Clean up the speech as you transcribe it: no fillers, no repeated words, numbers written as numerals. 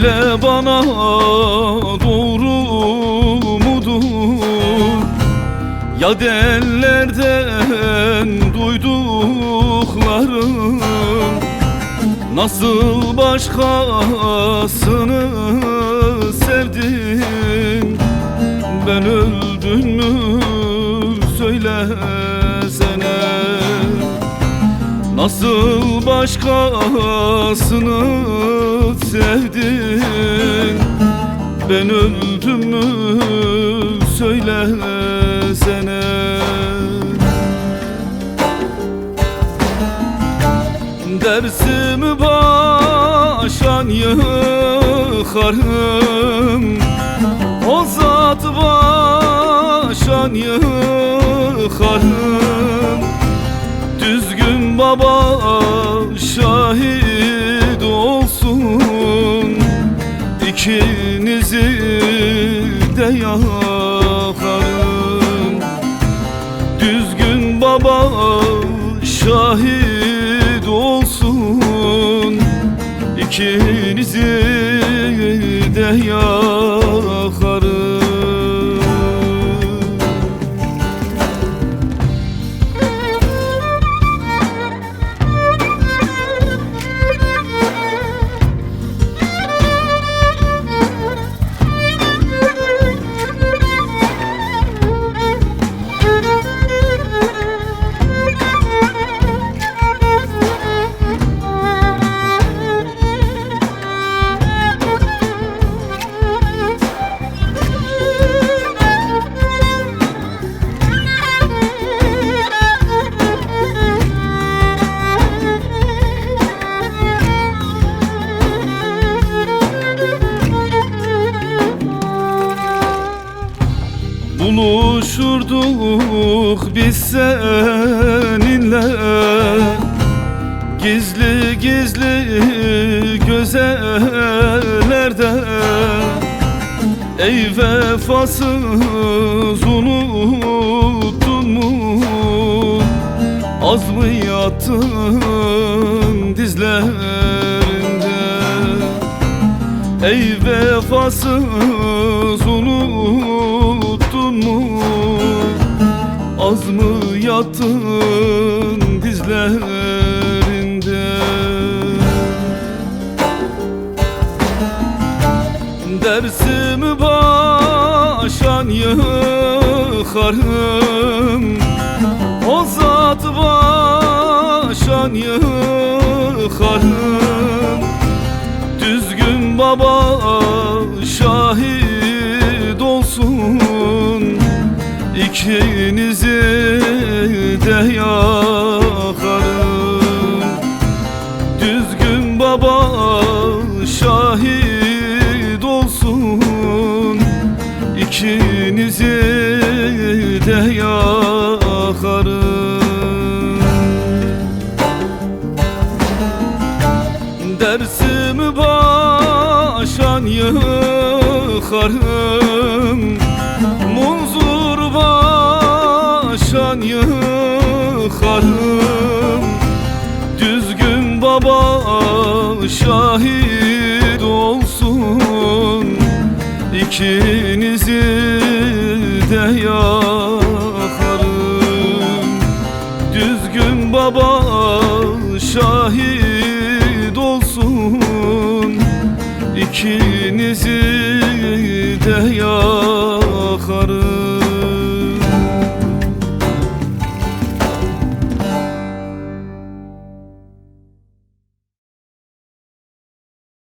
Söyle bana doğru mudur? Ya dellerden duyduklarım nasıl başkasını sevdim? Ben öldüm mü söylesene. Nasıl başkasını sevdin? Ben öldüm mü söylesene. Dersimi başan yıkarım, o zat başan yıkarım. Düzgün baba şahit olsun, İkinizi de yakarım. Düzgün baba şahit olsun, İkinizi de yakarım. Buluşurduk biz seninle gizli gizli gözelerde. Ey vefasız unuttun mu? Az mı yattın dizlerinde? Ey vefasız unuttun mu? Az mı yattın dizlerinde? Dersimi başan yıkarım, o zat başan yıkarım. Düzgün baba şahit olsun, İkinizi de yakarım. Düzgün baba şahit olsun, İkinizi de yakarım. Dersimi başan yıkarım, munzur başan yıkarım. Düzgün baba şahit olsun, İkinizi de yakarım. Düzgün baba şahit olsun, İkinizi de yakarım.